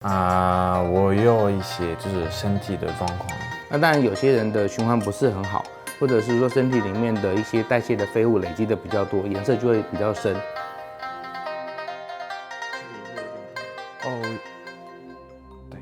我有一些就是身体的状况。那当然，有些人的循环不是很好，或者是说身体里面的一些代谢的废物累积的比较多，颜色就会比较深。哦，对。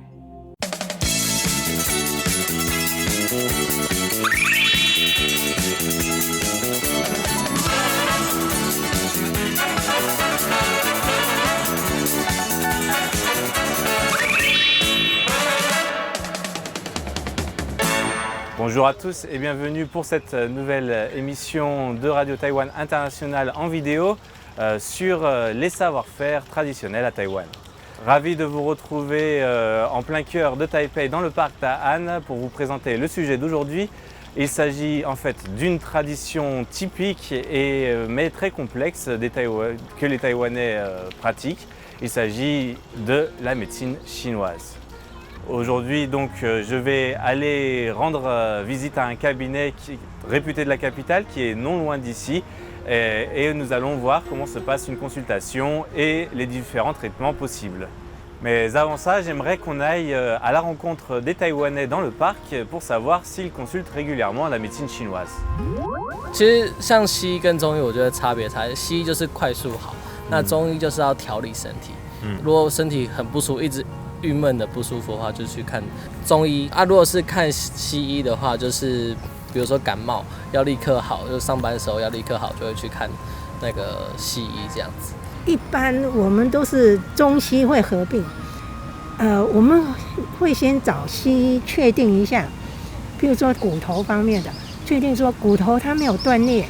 Bonjour à tous et bienvenue pour cette nouvelle émission de Radio Taïwan International en vidéo sur les savoir-faire traditionnels à Taïwan. Ravi de vous retrouver en plein cœur de Taipei dans le parc Ta'an pour vous présenter le sujet d'aujourd'hui. Il s'agit en fait d'une tradition typique mais très complexe que les Taïwanais pratiquent. Il s'agit de la médecine chinoise. Aujourd'hui, donc, je vais aller rendre visite à un cabinet réputé de la capitale qui est non loin d'ici et nous allons voir comment se passe une consultation et les différents traitements possibles. Mais avant ça, j'aimerais qu'on aille à la rencontre des Taïwanais dans le parc pour savoir s'ils consultent régulièrement la médecine chinoise. 其实像西医跟中医，我觉得差别在西医就是快速好，那中医就是要调理身体。如果身体很不舒服，一直郁闷的不舒服的话，就去看中医啊。如果是看西医的话，就是比如说感冒要立刻好，就上班的时候要立刻好，就会去看那个西医这样子。一般我们都是中西会合并，我们会先找西医确定一下，譬如说骨头方面的，确定说骨头它没有断裂，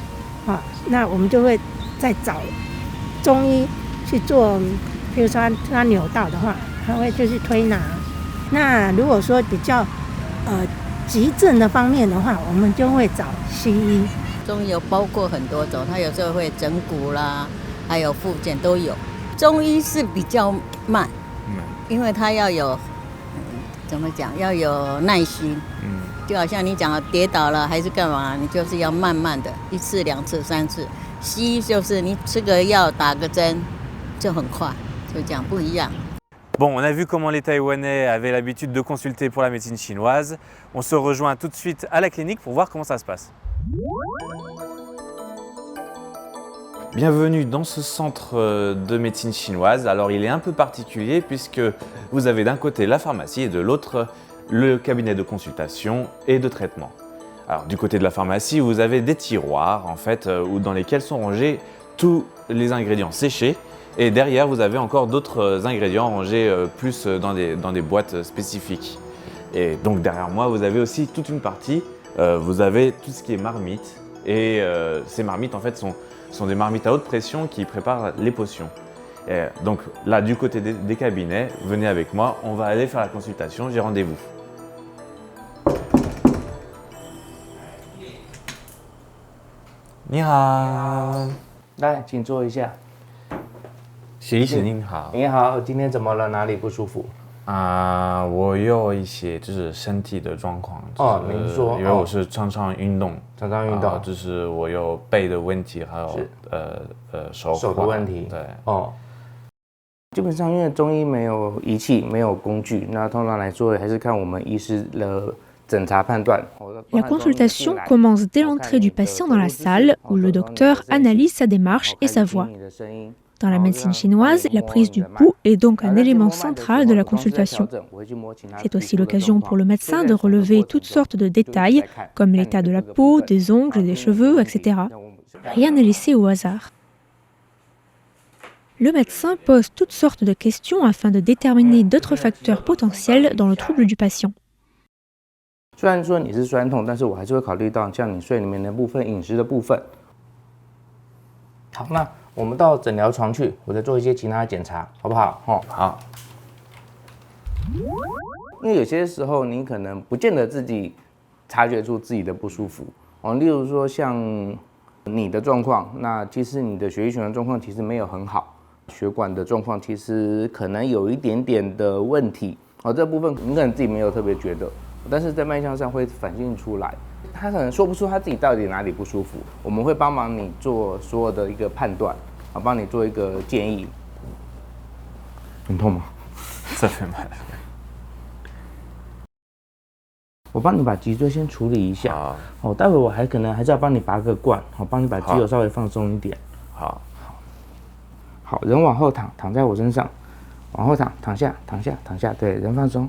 那我们就会再找中医去做，譬如说它扭到的话。他会就是推拿，那如果说比较急症的方面的话，我们就会找西医。中医有包括很多种，他有时候会整骨啦，还有复健都有。中医是比较慢，因为他要有怎么讲，要有耐心。就好像你讲的跌倒了还是干嘛，你就是要慢慢的，1次、2次、3次。西医就是你吃个药打个针就很快，就这样不一样。Bon, on a vu comment les Taïwanais avaient l'habitude de consulter pour la médecine chinoise. On se rejoint tout de suite à la clinique pour voir comment ça se passe. Bienvenue dans ce centre de médecine chinoise. Alors il est un peu particulier puisque vous avez d'un côté la pharmacie et de l'autre le cabinet de consultation et de traitement. Alors du côté de la pharmacie, vous avez des tiroirs en fait dans lesquels sont rangés tous les ingrédients séchés. Et derrière, vous avez encore d'autres ingrédients rangés plus dans des boîtes spécifiques. Et donc derrière moi, vous avez aussi toute une partie, vous avez tout ce qui est marmite. Et ces marmites en fait sont des marmites à haute pression qui préparent les potions. Et donc là, du côté des cabinets, venez avec moi, on va aller faire la consultation, j'ai rendez-vous. 你好，来，请坐一下。谢谢您好。你好，今天怎么了？哪里不舒服？我有一些就是身体的状况。您说。因为我是常常运动，就是我有背的问题，还有手的问题。对。基本上因为中医没有仪器，没有工具，那通常来说还是看我们医师的诊查判断。La consultation commence dès l'entrée du patient dans la salle où le docteur analyse sa démarche et sa voix. Dans la médecine chinoise, la prise du pouls est donc un élément central de la consultation. C'est aussi l'occasion pour le médecin de relever toutes sortes de détails, comme l'état de la peau, des ongles, des cheveux, etc. Rien n'est laissé au hasard. Le médecin pose toutes sortes de questions afin de déterminer d'autres facteurs potentiels dans le trouble du patient. 虽然说你是酸痛，但是我还是会考虑到像你睡里面的部分、饮食的部分。好，那我们到诊疗床去，我再做一些其他的检查，好不好？好。因为有些时候你可能不见得自己察觉出自己的不舒服例如说像你的状况，那其实你的血液循环状况其实没有很好，血管的状况其实可能有一点点的问题这部分你可能自己没有特别觉得，但是在脉象上会反映出来。他可能说不出他自己到底哪里不舒服，我们会帮忙你做所有的一个判断，帮你做一个建议。很痛吗？ Ça fait mal. 我帮你把脊椎先处理一下。好，哦，待会我可能还是要帮你拔个罐，好，帮你把肌肉稍微放松一点。好，好，人往后躺，躺在我身上，往后躺，躺下，躺下，躺下，对，人放松。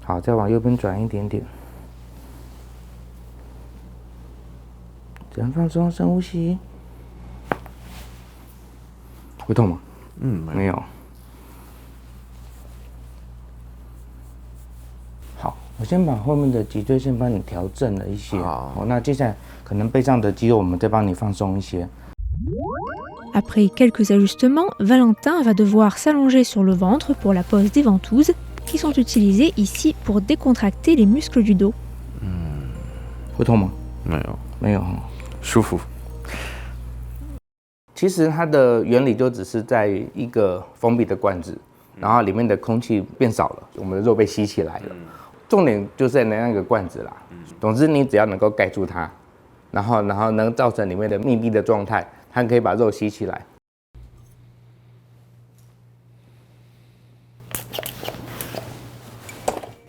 好，再往右边转一点点，人放松，深呼吸。会痛吗？没有。好，我先把后面的脊椎先帮你调正了一些。好，那接下来可能背上的肌肉我们再帮你放松一些。Après quelques ajustements, Valentin va devoir s'allonger sur le ventre pour la pose des ventouses, qui sont utilisées ici pour décontracter les muscles du dos. 会痛吗？没有，没有。舒服。其实它的原理就只是在一个封闭的罐子，然后里面的空气变少了，我们的肉被吸起来了。重点就是在那个罐子啦。总之，你只要能够盖住它，然后能造成里面的密闭的状态，它可以把肉吸起来。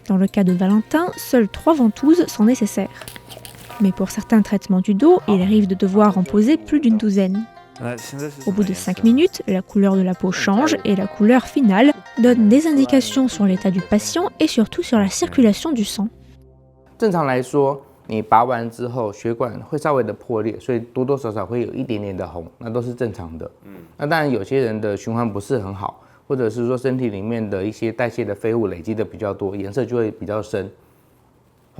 Dans le cas de Valentin, seules 3 ventouses sont nécessaires. Mais pour certains traitements du dos, il arrive de devoir en poser plus d'une douzaine. Au bout de 5 minutes, la couleur de la peau change et la couleur finale donne des indications sur l'état du patient et surtout sur la circulation du sang. 正常来说，你拔完之后血管会稍微的破裂，所以多多少少会有一点点的红，那都是正常的。那当然有些人的循环不是很好，或者是说身体里面的一些代谢的废物累积的比较多，颜色就会比较深。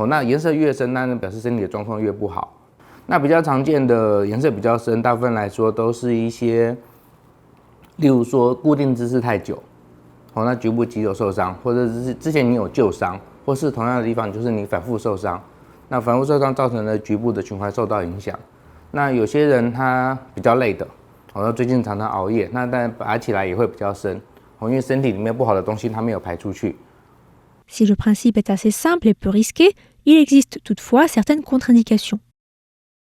那颜色越深，那表示身体的状况越不好。那比较常见的颜色比较深，大部分来说都是一些，例如说固定姿势太久，那局部肌肉受伤，或者是之前你有旧伤，或是同样的地方就是你反复受伤，那反复受伤造成了局部的循环受到影响。那有些人他比较累的，那最近常常熬夜，那但拔起来也会比较深，因为身体里面不好的东西它没有排出去。Si le principe est assez simple et peu risqué, il existe toutefois certaines contre-indications.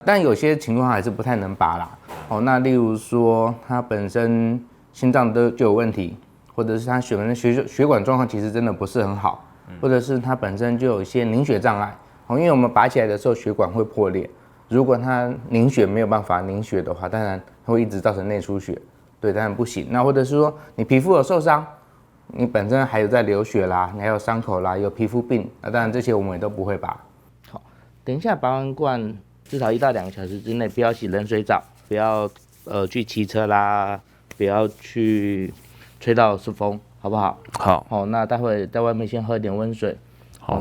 但有些情况还是不太能拔啦。那例如说他本身心脏就有问题，或者是他血管状况其实真的不是很好，或者是他本身就有一些凝血障碍。因为我们拔起来的时候血管会破裂，如果他凝血没有办法凝血的话，当然会一直造成内出血，对，当然不行。那或者是说你皮肤有受伤，你本身还有在流血啦，你还有伤口啦，有皮肤病，那当然这些我们也都不会拔。好，等一下拔完罐，至少1到2个小时之内不要洗冷水澡，不要去骑车啦，不要去吹到是风，好不好？好。那待会在外面先喝点温水，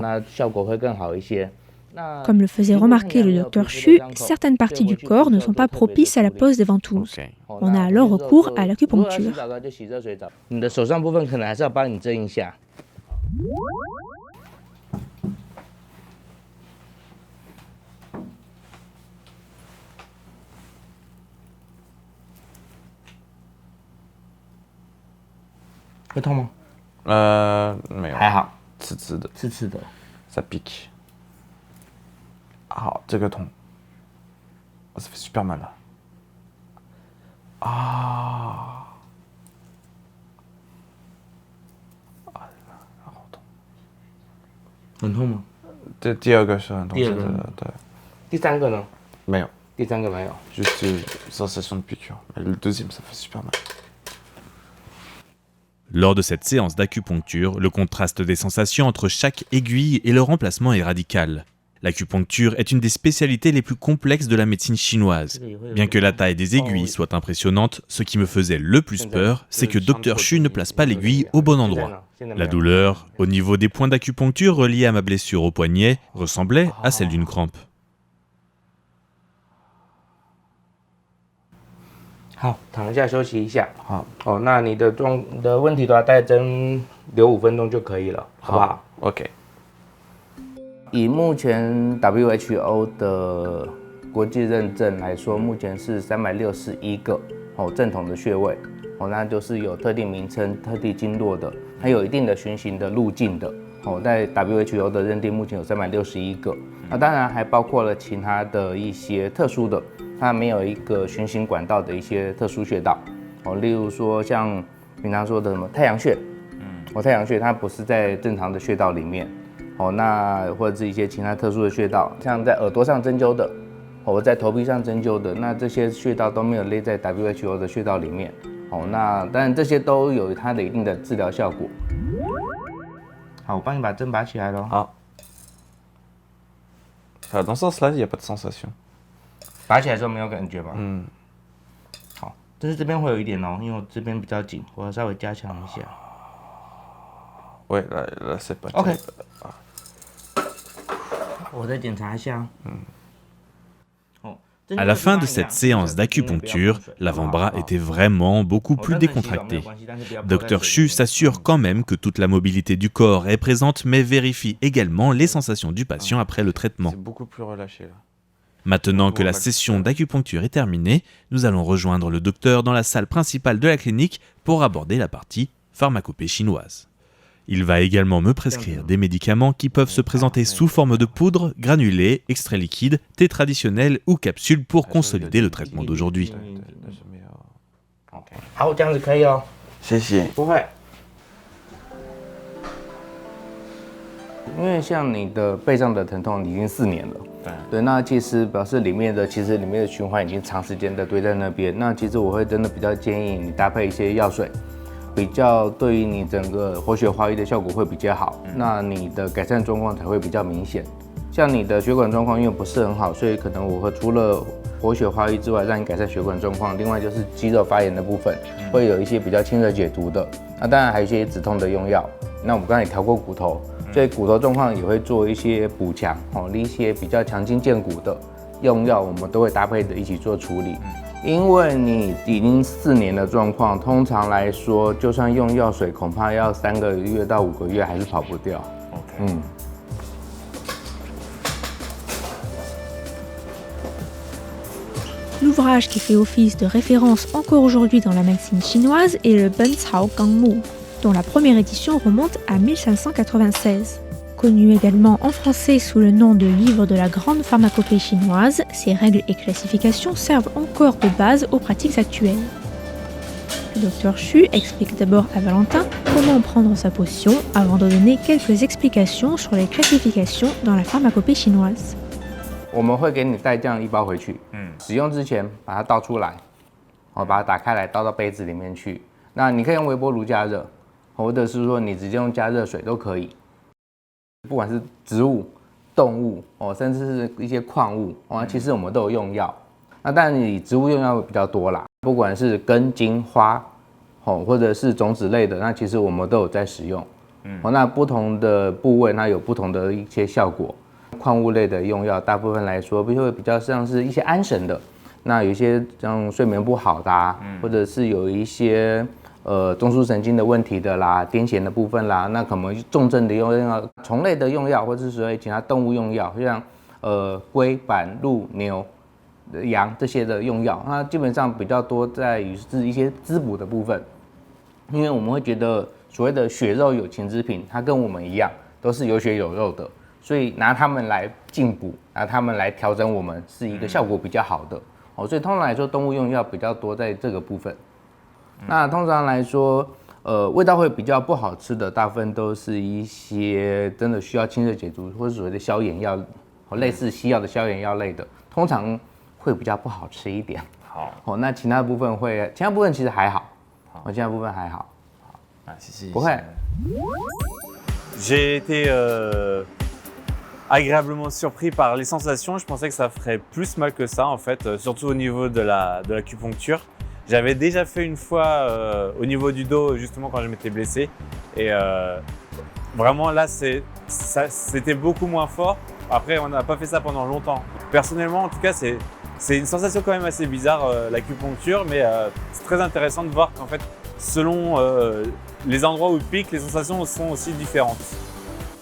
那效果会更好一些。Comme le faisait remarquer le docteur Chu, certaines parties du corps ne sont pas propices à la pose des ventouses. On a alors recours à l'acupuncture. 你的手上部分可能还是要帮你蒸一下。会痛吗？没有，还好，刺刺的，刺刺的。Ça pique. 好，这个痛。Ça fait super mal. 好痛。很痛吗？这第2个是很痛，第2个对。第3个呢？没有。第3个没有。Juste sensation de piqûre. Mais le deuxième, ça fait super mal. Lors de cette séance d'acupuncture, le contraste des sensations entre chaque aiguille et leur emplacement est radical. L'acupuncture est une des spécialités les plus complexes de la médecine chinoise. Bien que la taille des aiguilles soit impressionnante, ce qui me faisait le plus peur, c'est que Dr Chu ne place pas l'aiguille au bon endroit. La douleur, au niveau des points d'acupuncture reliés à ma blessure au poignet, ressemblait à celle d'une crampe. 好，躺一下休息一下。好，那你的问题的话，大概针留5分钟就可以了，好不好 OK。以目前 WHO 的国际认证来说，目前是361个正统的穴位，那就是有特定名称、特定经络的，还有一定的循行的路径的。在 WHO 的认定，目前有361个。那当然还包括了其他的一些特殊的，它没有一个循行管道的一些特殊穴道。例如说像平常说的什么太阳穴，太阳穴它不是在正常的穴道里面，那或者是一些其他特殊的穴道，像在耳朵上针灸的，或在头皮上针灸的，那这些穴道都没有列在 WHO 的穴道里面，那当然这些都有它的一定的治疗效果。好，我帮你把针拔起来咯。好。Dans ce sens-là, il n'y a pas de sensation。拔起来的时候没有感觉吗？好，但是这边会有一点哦，因为我这边比较紧，我要稍微加强一下。Ouais, là c'est pas. OK。我再检查一下。À la fin de cette séance d'acupuncture, l'avant-bras était vraiment beaucoup plus décontracté. Dr Xu s'assure quand même que toute la mobilité du corps est présente, mais vérifie également les sensations du patient après le traitement. C'est beaucoup plus relâché là. Maintenant que la session d'acupuncture est terminée, nous allons rejoindre le docteur dans la salle principale de la clinique pour aborder la partie pharmacopée chinoise. Il va également me prescrire des médicaments qui peuvent se présenter sous forme de poudre, granulés, extraits liquides, thé traditionnel ou capsules pour consolider le traitement d'aujourd'hui. 好，这样子可以哦。谢谢。不会。因为像你的背上的疼痛已经4年了，对，那其实表示里面的循环已经长时间的堆在那边。那其实我会真的比较建议你搭配一些药水。比较对于你整个活血化瘀的效果会比较好，那你的改善状况才会比较明显。像你的血管状况因为不是很好，所以可能我会除了活血化瘀之外，让你改善血管状况，另外就是肌肉发炎的部分，会有一些比较清热解毒的。那当然还有一些止痛的用药。那我们刚才也调过骨头，所以骨头状况也会做一些补强，一些比较强筋健骨的用药，我们都会搭配的一起做处理。因为你已经4年的状况，通常来说，就算用药水，恐怕要3个月到5个月还是跑不掉。L'ouvrage qui fait office de référence encore aujourd'hui dans la médecine chinoise est le Ben Cao Gangmu, dont la première édition remonte à 1596. Connu également en français sous le nom de Livre de la grande pharmacopée chinoise, ces règles et classifications servent encore de base aux pratiques actuelles. Le docteur Xu explique d'abord à Valentin comment prendre sa potion avant de donner quelques explications sur les classifications dans la pharmacopée chinoise. 我们会给你带这样1包回去，使用之前把它倒出来，把它打开来倒到杯子里面去。那你可以用微波炉加热，或者是说你直接用加热水都可以。不管是植物、动物甚至是一些矿物其实我们都有用药。那当然你植物用药比较多啦，不管是根、茎、花或者是种子类的，那其实我们都有在使用。那不同的部位它有不同的一些效果。矿物类的用药，大部分来说会比较像是一些安神的。那有一些像睡眠不好的或者是有一些中枢神经的问题的啦，癫痫的部分啦，那可能重症的用药、虫类的用药，或者是说其他动物用药，像龟、板、鹿、牛、羊这些的用药，那基本上比较多在于是一些滋补的部分，因为我们会觉得所谓的血肉有情之品，它跟我们一样都是有血有肉的，所以拿它们来进补，拿它们来调整我们是一个效果比较好的。所以通常来说，动物用药比较多在这个部分。那通常来说，味道会比较不好吃的，大部分都是一些真的需要清热解毒或者所谓的消炎药，类似西药的消炎药类的，通常会比较不好吃一点。好，那其他部分其实还好，其他部分还好。好，谢谢。不会。J'ai été agréablement surpris par les sensations. Je pensais que ça ferait plus mal que ça en fait, surtout au niveau de l'acupuncture. J'avais déjà fait une fois au niveau du dos, justement quand je m'étais blessé. Et vraiment là, c'était beaucoup moins fort. Après, on n'a pas fait ça pendant longtemps. Personnellement, en tout cas, c'est une sensation quand même assez bizarre, l'acupuncture. Mais c'est très intéressant de voir qu'en fait, selon les endroits où il pique, les sensations sont aussi différentes.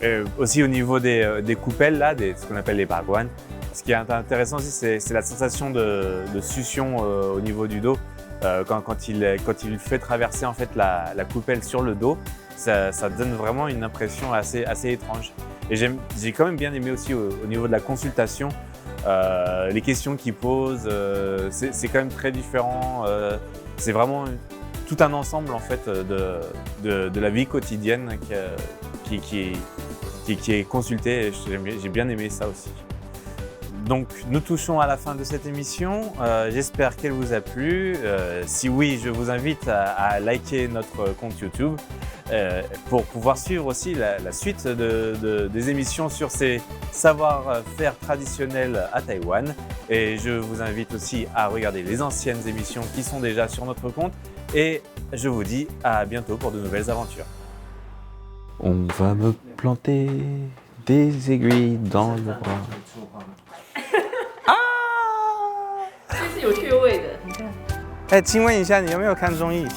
Et aussi au niveau des coupelles, là, ce qu'on appelle les baguanes. Ce qui est intéressant aussi, c'est la sensation de succion au niveau du dos. Quand il fait traverser en fait la coupelle sur le dos, ça donne vraiment une impression assez étrange. Et j'ai quand même bien aimé aussi au niveau de la consultation, les questions qu'il pose, c'est quand même très différent. C'est vraiment tout un ensemble en fait de la vie quotidienne qui est consulté. Et j'ai bien aimé ça aussi. Donc nous touchons à la fin de cette émission. J'espère qu'elle vous a plu. Si oui, je vous invite à liker notre compte YouTube pour pouvoir suivre aussi la suite des émissions sur ces savoir-faire traditionnels à Taïwan. Et je vous invite aussi à regarder les anciennes émissions qui sont déjà sur notre compte. Et je vous dis à bientôt pour de nouvelles aventures. On va me planter des aiguilles dans le bras. 其实有趣味的，你看。哎，请问一下，你有没有看综艺？